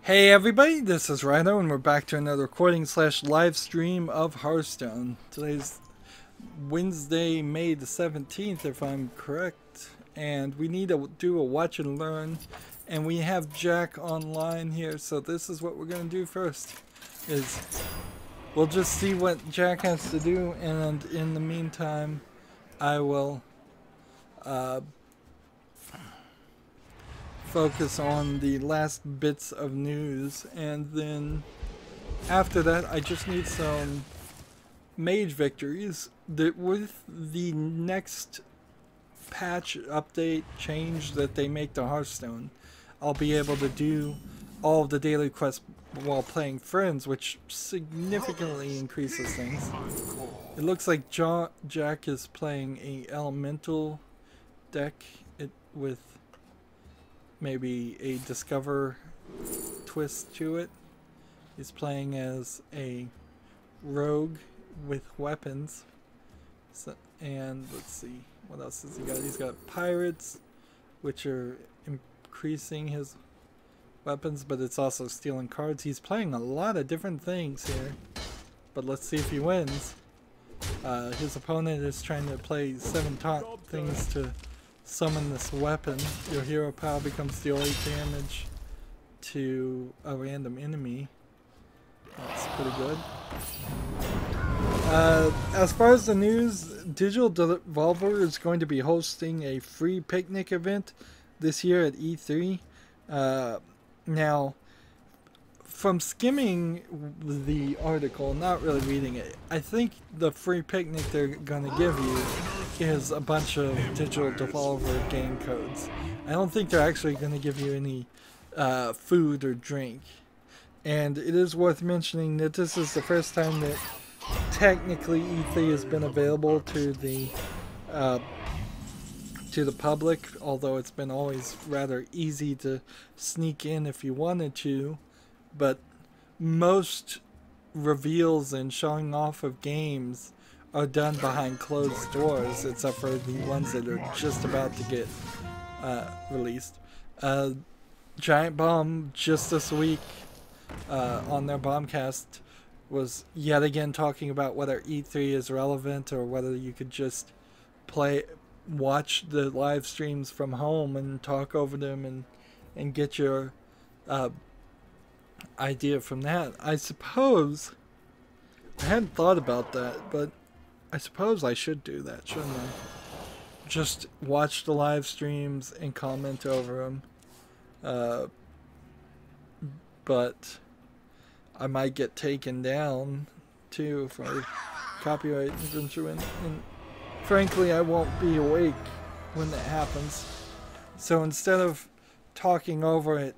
Hey everybody, this is Rydo and we're back to another recording slash live stream of Hearthstone. Today's Wednesday, May the 17th if I'm correct, and we need to do a watch and learn, and we have Jack online here, so this is what we're going to do first, is we'll just see what Jack has to do, and in the meantime I will focus on the last bits of news, and then after that I just need some mage victories that with the next patch update change that they make to Hearthstone, I'll be able to do all of the daily quests while playing friends, which significantly increases things. It looks like Jack is playing a elemental deck with maybe a discover twist to it. He's playing as a rogue with weapons. So, and let's see, what else has he got? He's got pirates, which are increasing his weapons, but it's also stealing cards. He's playing a lot of different things here, but let's see if he wins. His opponent is trying to play 7 taunt things to summon this weapon. Your hero power becomes deal 8 damage to a random enemy. That's pretty good. As far as the news, Digital Devolver is going to be hosting a free picnic event this year at E3. Now, from skimming the article, not really reading it, I think the free picnic they're going to give you is a bunch of Digital Devolver game codes. I don't think they're actually going to give you any food or drink. And it is worth mentioning that this is the first time that technically E3 has been available to the public, although it's been always rather easy to sneak in if you wanted to. But most reveals and showing off of games are done behind closed doors, except for the ones that are just about to get released. Giant Bomb just this week on their Bombcast was yet again talking about whether E3 is relevant or whether you could just watch the live streams from home and talk over them and get your idea from that. I suppose I hadn't thought about that, but I suppose I should do that, shouldn't I? Just watch the live streams and comment over them. But I might get taken down too for copyright infringement, and frankly I won't be awake when that happens. So instead of talking over it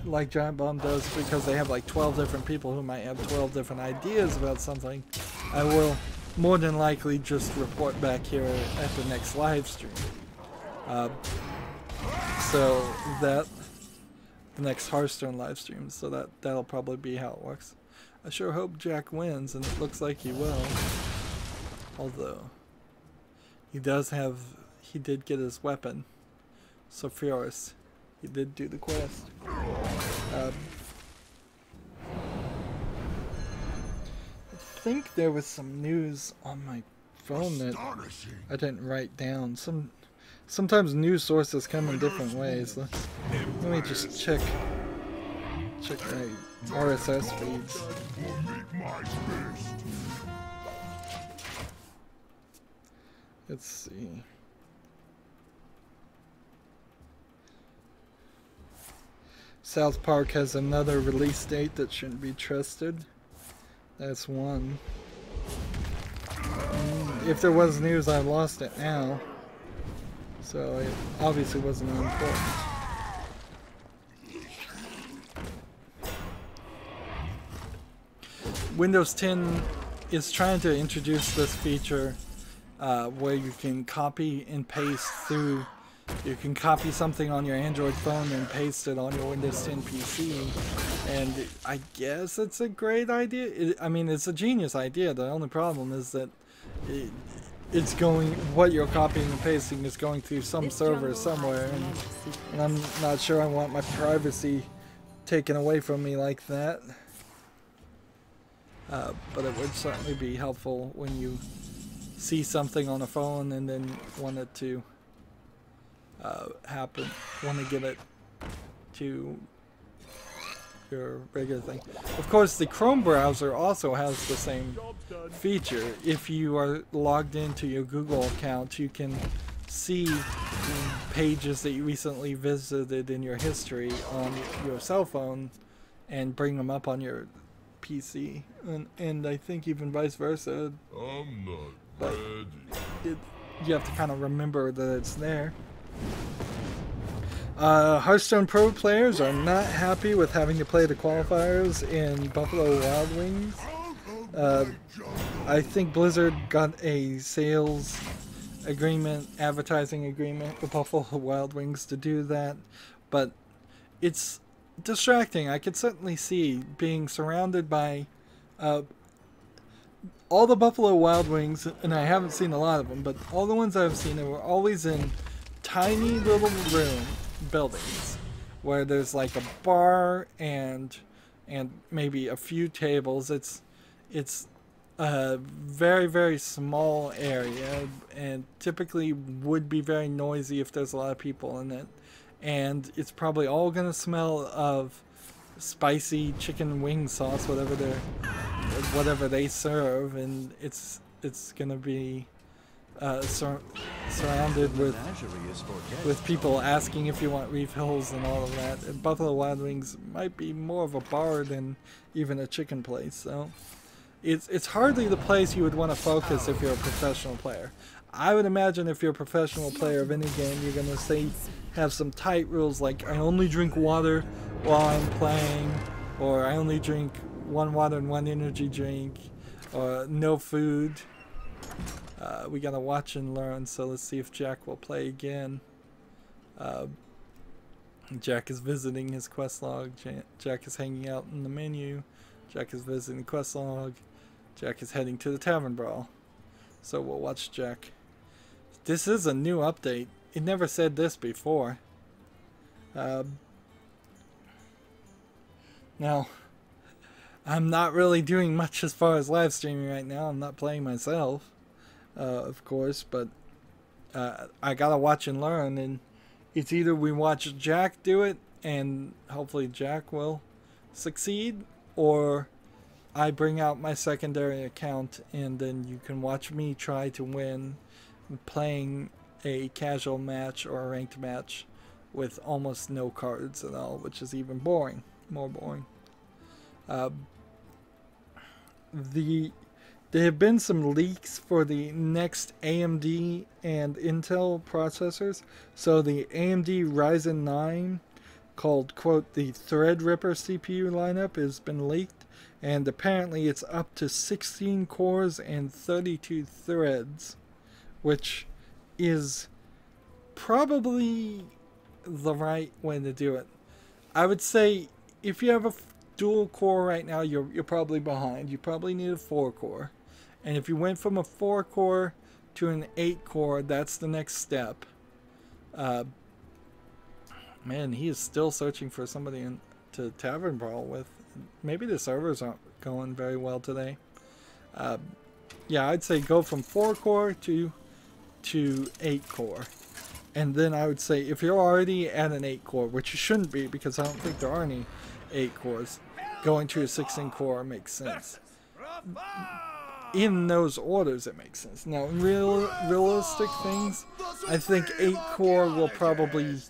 like Giant Bomb does, because they have like 12 different people who might have 12 different ideas about something, I will more than likely just report back here at the next live stream. So that the next Hearthstone live stream, so that'll probably be how it works. I sure hope Jack wins, and it looks like he will. Although he did get his weapon, Sephiroth. He did do the quest. I think there was some news on my phone that I didn't write down. Sometimes news sources come in different ways. Let me just check my RSS feeds. Let's see. South Park has another release date that shouldn't be trusted. That's one. If there was news, I lost it now. So it obviously wasn't important. Windows 10 is trying to introduce this feature where you can copy and paste through. You can copy something on your Android phone and paste it on your Windows 10 PC, and I guess it's a great idea. I mean, it's a genius idea. The only problem is that what you're copying and pasting is going through some server somewhere, and I'm not sure I want my privacy taken away from me like that. But it would certainly be helpful when you see something on a phone and then want it to happen, want to get it to your regular thing. Of course, the Chrome browser also has the same feature. If you are logged into your Google account, you can see pages that you recently visited in your history on your cell phone and bring them up on your PC, and I think even vice versa. I'm not ready. You have to kind of remember that it's there. Hearthstone Pro players are not happy with having to play the qualifiers in Buffalo Wild Wings. I think Blizzard got a sales agreement, advertising agreement with Buffalo Wild Wings to do that, but it's distracting. I could certainly see being surrounded by all the Buffalo Wild Wings, and I haven't seen a lot of them, but all the ones I've seen, they were always in tiny little buildings where there's like a bar and maybe a few tables. It's a very, very small area, and typically would be very noisy if there's a lot of people in it. And it's probably all gonna smell of spicy chicken wing sauce, whatever they serve, and it's gonna be surrounded with people asking if you want refills and all of that. And Buffalo Wild Wings might be more of a bar than even a chicken place, so it's hardly the place you would want to focus if you're a professional player. I would imagine if you're a professional player of any game, you're gonna have some tight rules like I only drink water while I'm playing, or I only drink 1 water and 1 energy drink, or no food. We gotta watch and learn, so let's see if Jack will play again. Jack is visiting his quest log. Jack is hanging out in the menu. Jack is visiting the quest log. Jack is heading to the Tavern Brawl. So we'll watch Jack. This is a new update. It never said this before. Now, I'm not really doing much as far as live streaming right now. I'm not playing myself, of course, but I gotta watch and learn, and it's either we watch Jack do it, and hopefully Jack will succeed, or I bring out my secondary account, and then you can watch me try to win playing a casual match or a ranked match with almost no cards at all, which is even more boring. There have been some leaks for the next AMD and Intel processors. So the AMD Ryzen 9, called, quote, the Threadripper CPU lineup, has been leaked, and apparently it's up to 16 cores and 32 threads, which is probably the right way to do it. I would say if you have a dual core right now, you're probably behind. You probably need a 4-core. And if you went from a 4-core to an 8-core, that's the next step. Man, he is still searching for somebody to Tavern Brawl with. Maybe the servers aren't going very well today. Yeah, I'd say go from 4-core to 8-core. And then I would say if you're already at an 8-core, which you shouldn't be because I don't think there are any 8 cores, going to a 16-core makes sense. In those orders, it makes sense. Now, in realistic things, I think 8-core will probably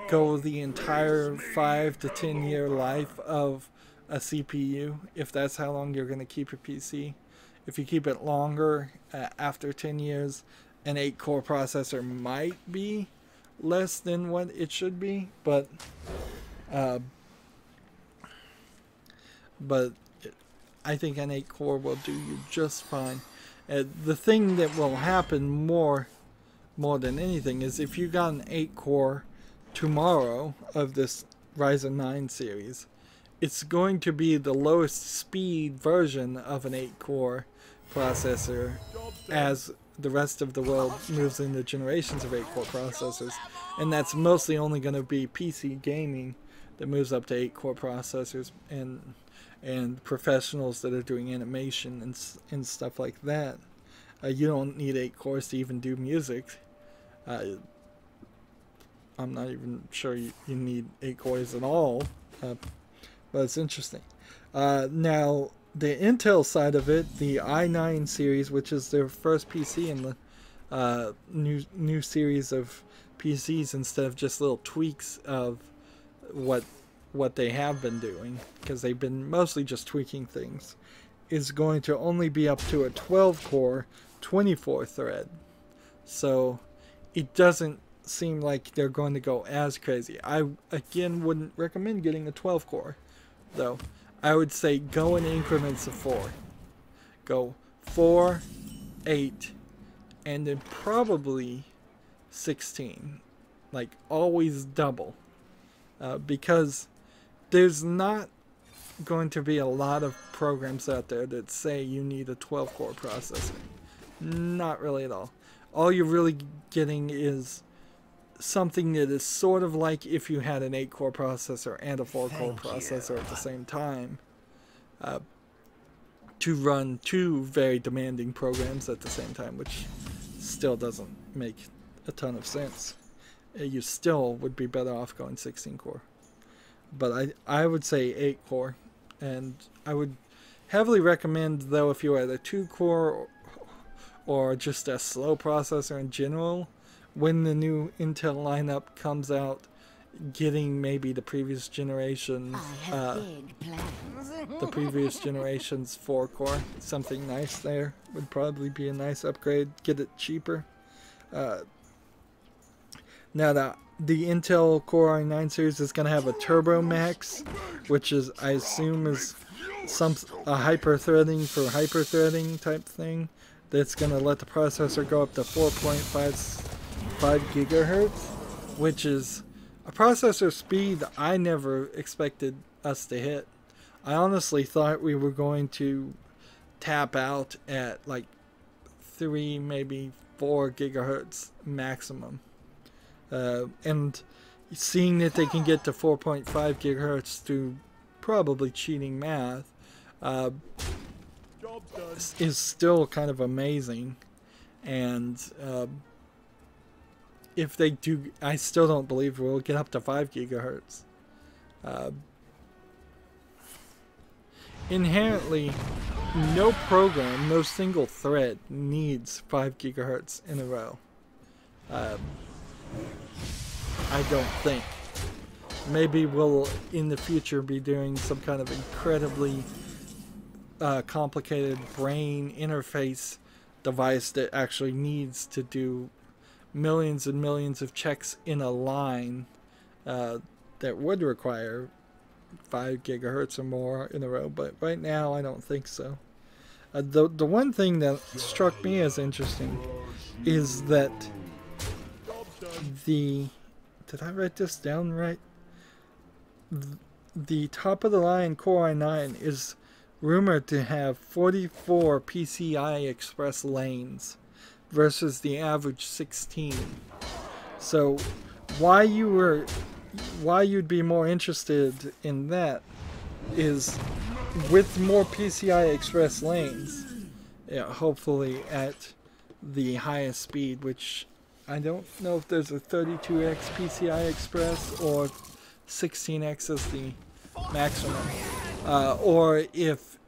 go the entire 5 to 10 year life of a CPU, if that's how long you're going to keep your PC. If you keep it longer, after 10 years, an 8-core processor might be less than what it should be, but I think an 8-core will do you just fine. The thing that will happen more than anything is if you got an 8-core tomorrow of this Ryzen 9 series, it's going to be the lowest speed version of an 8-core processor as the rest of the world moves into generations of 8-core processors, and that's mostly only going to be PC gaming. that moves up to 8-core processors, and professionals that are doing animation and stuff like that. You don't need 8 cores to even do music. I'm not even sure you need 8 cores at all, but it's interesting. Now, the Intel side of it, the i9 series, which is their first PC in the new series of PCs, instead of just little tweaks of what they have been doing, because they've been mostly just tweaking things, is going to only be up to a 12-core, 24-thread. So it doesn't seem like they're going to go as crazy. I, again, wouldn't recommend getting a 12-core, though. I would say go in increments of 4. Go 4, 8, and then probably 16. Like, always double. Because there's not going to be a lot of programs out there that say you need a 12-core processor. Not really at all. All you're really getting is something that is sort of like if you had an 8-core processor and a 4-core processor at the same time, to run 2 very demanding programs at the same time, which still doesn't make a ton of sense. You still would be better off going 16-core. But I would say 8-core, and I would heavily recommend, though, if you had a 2-core or just a slow processor in general, when the new Intel lineup comes out, getting maybe the previous generation's 4-core, something nice there would probably be a nice upgrade. Get it cheaper. Now the Intel Core i9 series is going to have a Turbo Max, which is, I assume, is a hyper-threading for hyper-threading type thing. That's going to let the processor go up to 4.55 gigahertz, which is a processor speed I never expected us to hit. I honestly thought we were going to tap out at like 3, maybe 4 gigahertz maximum. And seeing that they can get to 4.5 gigahertz through probably cheating math is still kind of amazing. And if they do, I still don't believe we'll get up to 5 gigahertz. Inherently, no program, no single thread needs 5 gigahertz in a row. I don't think. Maybe we'll in the future be doing some kind of incredibly complicated brain interface device that actually needs to do millions and millions of checks in a line that would require 5 gigahertz or more in a row, but right now I don't think so. The one thing that struck me as interesting is that did I write this down right? The top of the line Core i9 is rumored to have 44 PCI Express lanes versus the average 16. So why you'd be more interested in that is with more PCI Express lanes, hopefully at the highest speed, which I don't know if there's a 32x PCI Express or 16x is the maximum, or if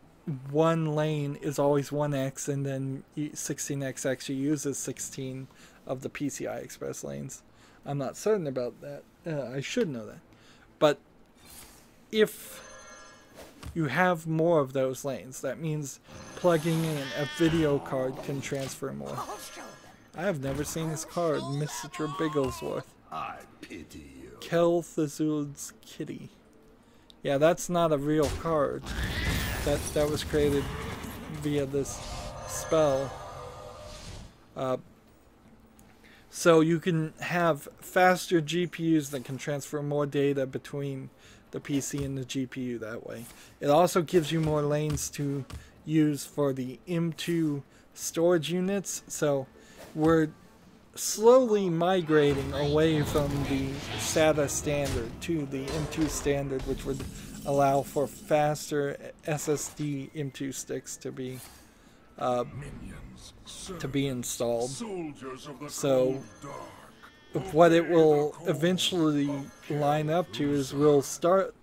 one lane is always 1x and then 16x actually uses 16 of the PCI Express lanes. I'm not certain about that. I should know that. But if you have more of those lanes, that means plugging in a video card can transfer more. I have never seen this card, Mr. Bigglesworth. I pity you. Kel'Thuzud's Kitty. Yeah, that's not a real card. That was created via this spell. So you can have faster GPUs that can transfer more data between the PC and the GPU that way. It also gives you more lanes to use for the M2 storage units. So we're slowly migrating away from the SATA standard to the M2 standard, which would allow for faster SSD M2 sticks to be installed. So what it will eventually line up to is we'll start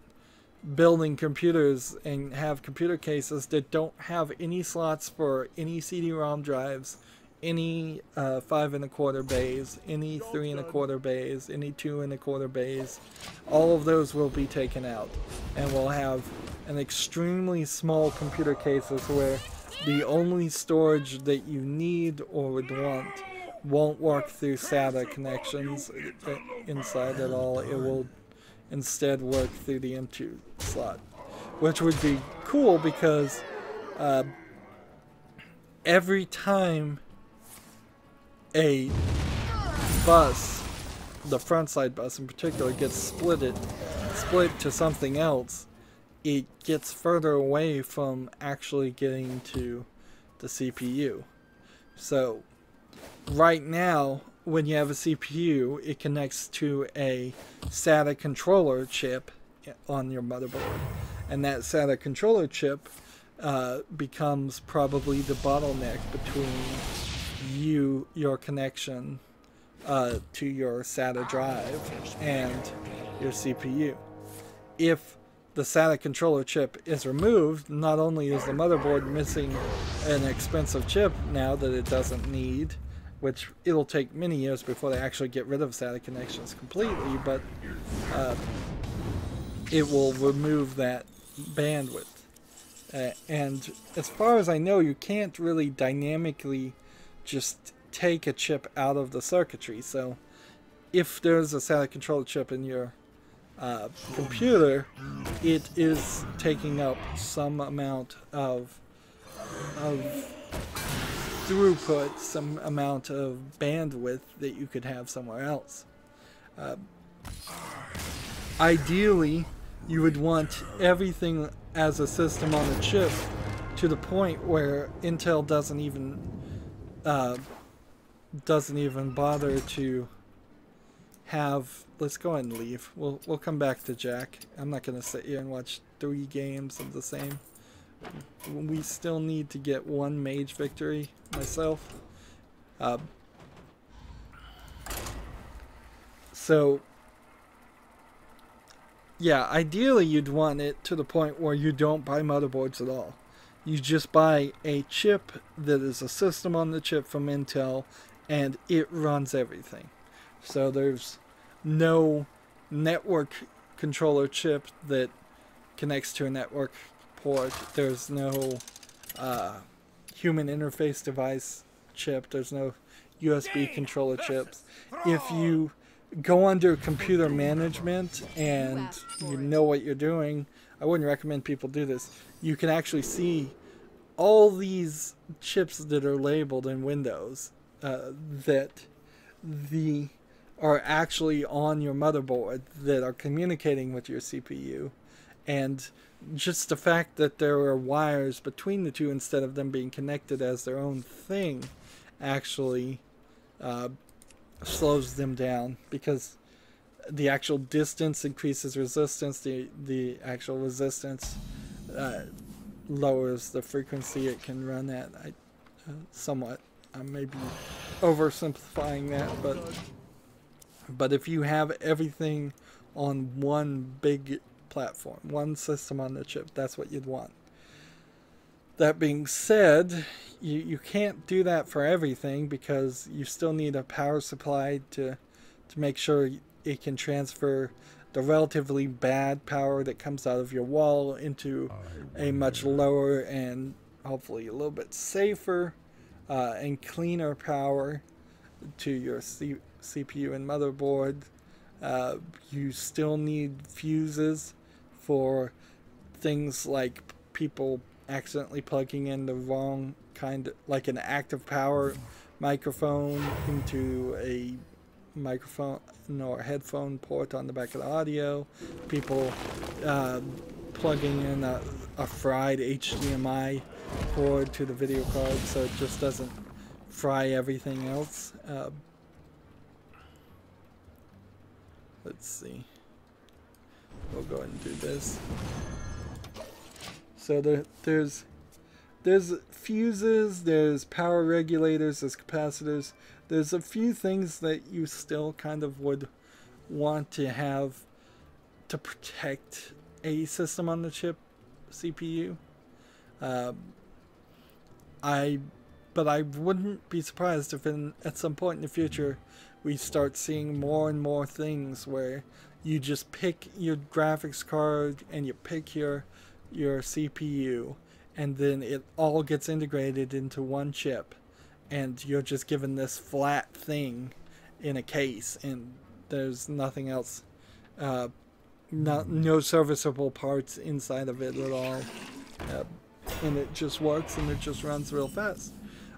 building computers and have computer cases that don't have any slots for any CD-ROM drives, any 5 1/4 bays, any 3 1/4 bays, any 2 1/4 bays. All of those will be taken out, and we'll have an extremely small computer cases where the only storage that you need or would want won't work through SATA connections inside at all. It will instead work through the M2 slot, which would be cool because every time a bus, the front side bus in particular, gets split to something else, it gets further away from actually getting to the CPU. So right now, when you have a CPU, it connects to a SATA controller chip on your motherboard, and that SATA controller chip becomes probably the bottleneck between your connection to your SATA drive and your CPU. If the SATA controller chip is removed, not only is the motherboard missing an expensive chip now that it doesn't need, which it'll take many years before they actually get rid of SATA connections completely, but it will remove that bandwidth. And as far as I know, you can't really dynamically just take a chip out of the circuitry. So if there's a SATA controller chip in your computer, it is taking up some amount of throughput, some amount of bandwidth that you could have somewhere else. Ideally, you would want everything as a system on a chip to the point where Intel doesn't even bother to have. Let's go ahead and leave. We'll come back to Jack. I'm not going to sit here and watch 3 games of the same. We still need to get 1 mage victory myself. So yeah, ideally you'd want it to the point where you don't buy motherboards at all. You just buy a chip that is a system on the chip from Intel, and it runs everything. So there's no network controller chip that connects to a network port. There's no human interface device chip. There's no USB controller chips. If you go under computer management and you know what you're doing, I wouldn't recommend people do this. You can actually see all these chips that are labeled in Windows that are actually on your motherboard that are communicating with your CPU, and just the fact that there are wires between the two instead of them being connected as their own thing actually slows them down, because the actual distance increases resistance, the actual resistance lowers the frequency it can run at. Somewhat, I may be oversimplifying that, but if you have everything on one big platform, one system on the chip, that's what you'd want. That being said, you can't do that for everything, because you still need a power supply to make sure it can transfer the relatively bad power that comes out of your wall into a much lower and hopefully a little bit safer and cleaner power to your CPU and motherboard. You still need fuses for things like people accidentally plugging in the wrong kind of, like an active power microphone into a microphone or headphone port on the back of the audio, people plugging in a fried HDMI cord to the video card so it just doesn't fry everything else. Let's see. We'll go ahead and do this. So there's fuses, there's power regulators, there's capacitors. There's a few things that you still kind of would want to have to protect a system on the chip CPU. But I wouldn't be surprised if at some point in the future we start seeing more and more things where you just pick your graphics card and you pick your CPU, and then it all gets integrated into one chip, and you're just given this flat thing in a case, and there's nothing else, no serviceable parts inside of it at all, and it just works and it just runs real fast.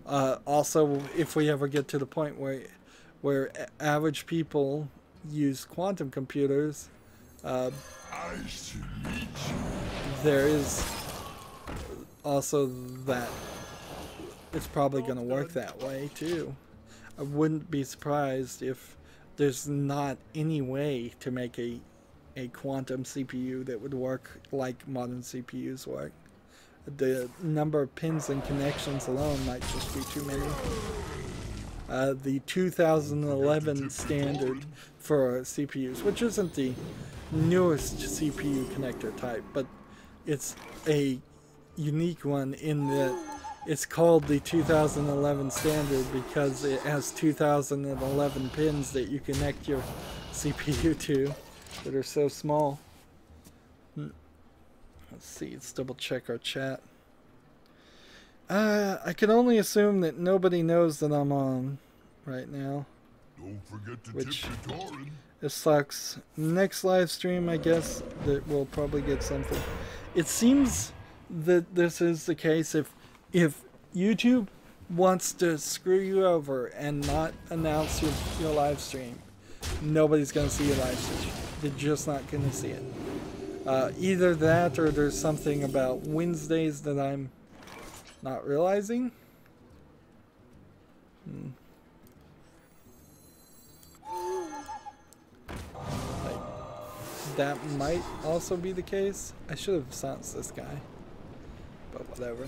Also, if we ever get to the point where average people use quantum computers, there is also that it's probably going to work that way too. I wouldn't be surprised if there's not any way to make a quantum CPU that would work like modern CPUs work. The number of pins and connections alone might just be too many. The 2011 standard for CPUs, which isn't the newest CPU connector type, but it's a unique one in that it's called the 2011 standard because it has 2011 pins that you connect your CPU to that are so small. Let's see, let's double check our chat. I can only assume that nobody knows that I'm on right now. Don't forget to which tip the Torin. it sucks. Next live stream, I guess that we'll probably get something. It seems that this is the case if YouTube wants to screw you over and not announce your live stream, nobody's gonna see your live stream. They're just not gonna see it. Either that or there's something about Wednesdays that I'm not realizing. Like, that might also be the case. I should have silenced this guy, but whatever.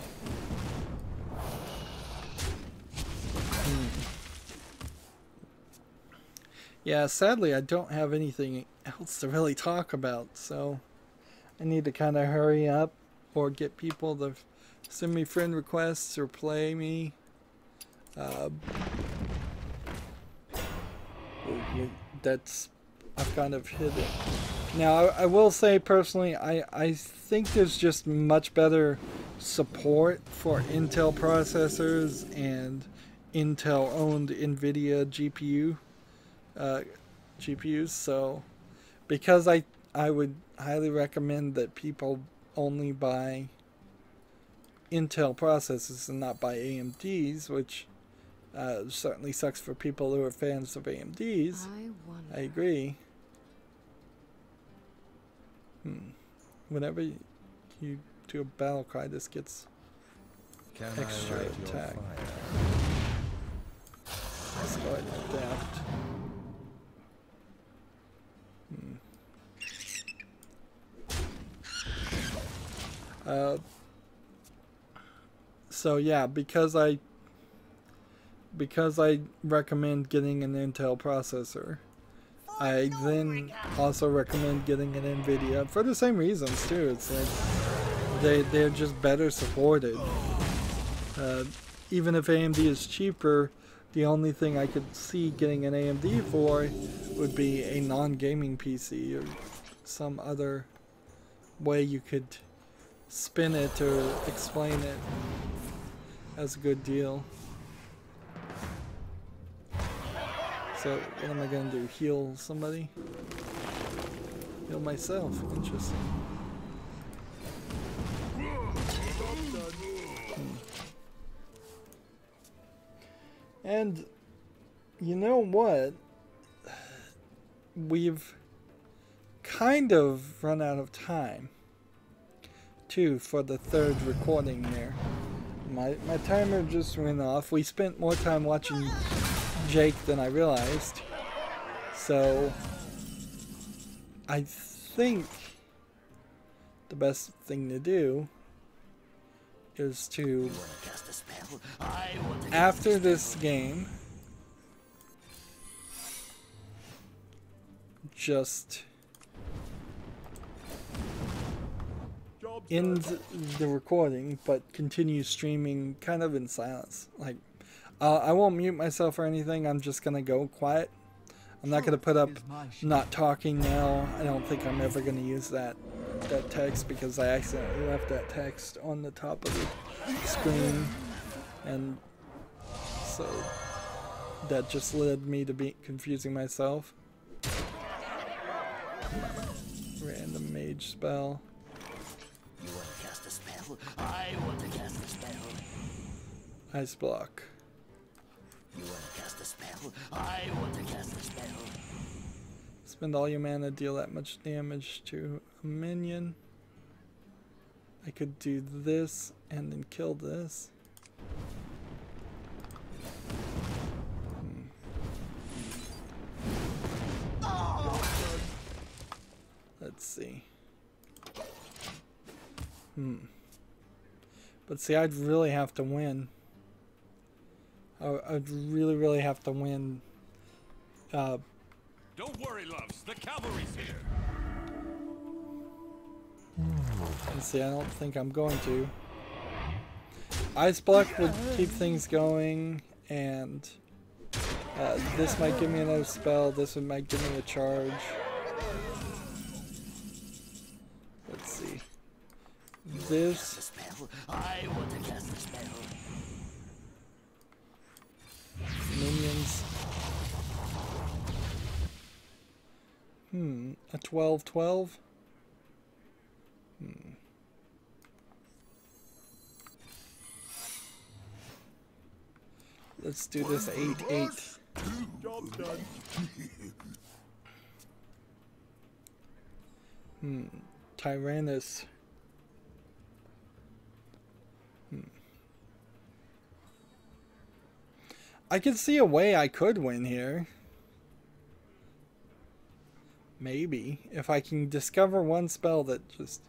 Yeah, sadly I don't have anything else to really talk about, so I need to kind of hurry up or get people to send me friend requests or play me. I've kind of hit it. Now, I will say personally, I think there's just much better support for Intel processors and Intel-owned NVIDIA GPUs. So, because I would highly recommend that people only buy Intel processors and not buy AMDs, which certainly sucks for people who are fans of AMDs. I agree. Whenever you do a battle cry, this gets extra attack. Let's go ahead and adapt. So yeah, because I recommend getting an Intel processor, I then also recommend getting an NVIDIA for the same reasons too. It's like they're just better supported. Even if AMD is cheaper, the only thing I could see getting an AMD for would be a non-gaming PC or some other way you could spin it or explain it as a good deal. So what am I gonna do? Heal somebody? Heal myself. Interesting. And you know what? We've kind of run out of time too for the third recording here. My timer just went off. We spent more time watching Jake than I realized. So I think the best thing to do is to, after this game, just end the recording, but continue streaming kind of in silence. Like, I won't mute myself or anything. I'm just gonna go quiet. I'm not gonna put up not talking now. I don't think I'm ever gonna use that text, because I accidentally left that text on the top of the screen, and so that just led me to be confusing myself. Random mage spell. You want to cast a spell? I want to cast a spell. Ice block. You want to cast a spell? I want to cast a spell. Spend all your mana, deal that much damage to a minion. I could do this and then kill this. Let's see. But see, I'd really have to win. I'd really have to win. Don't worry, loves. The cavalry's here. And see, I don't think I'm going to. Ice block would keep things going, and this might give me another spell. This one might give me a charge. Let's see. This. I want to cast a spell. Minions. A 12/12. Let's do this 8/8. Job done. Tyrannus. I can see a way I could win here. Maybe. If I can discover one spell that just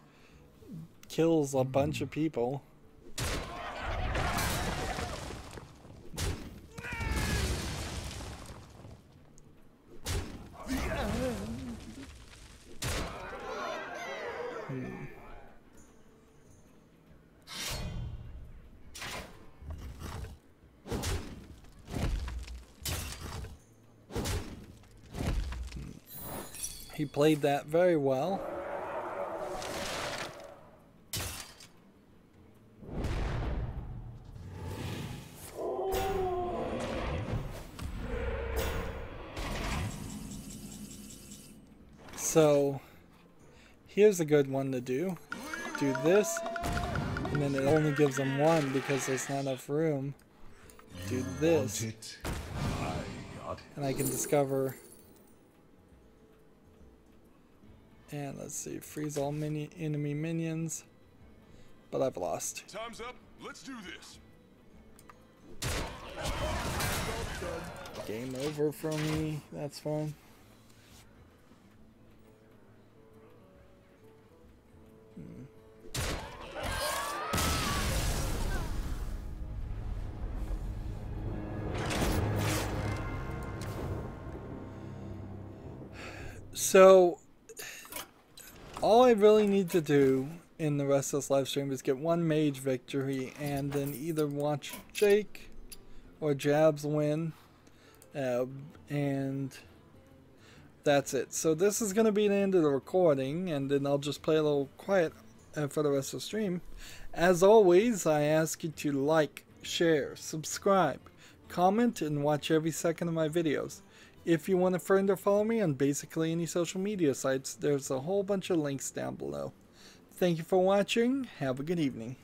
kills a bunch of people. He played that very well. So here's a good one to do. Do this, and then it only gives them one because there's not enough room. Do this, and I can discover. And let's see, freeze all enemy minions, but I've lost. Time's up. Let's do this. Game over for me. That's fun. So all I really need to do in the rest of this live stream is get one mage victory and then either watch Jake or Jabs win, and that's it. So this is going to be the end of the recording, and then I'll just play a little quiet for the rest of the stream. As always, I ask you to like, share, subscribe, comment, and watch every second of my videos. If you want a friend or follow me on basically any social media sites, there's a whole bunch of links down below. Thank you for watching. Have a good evening.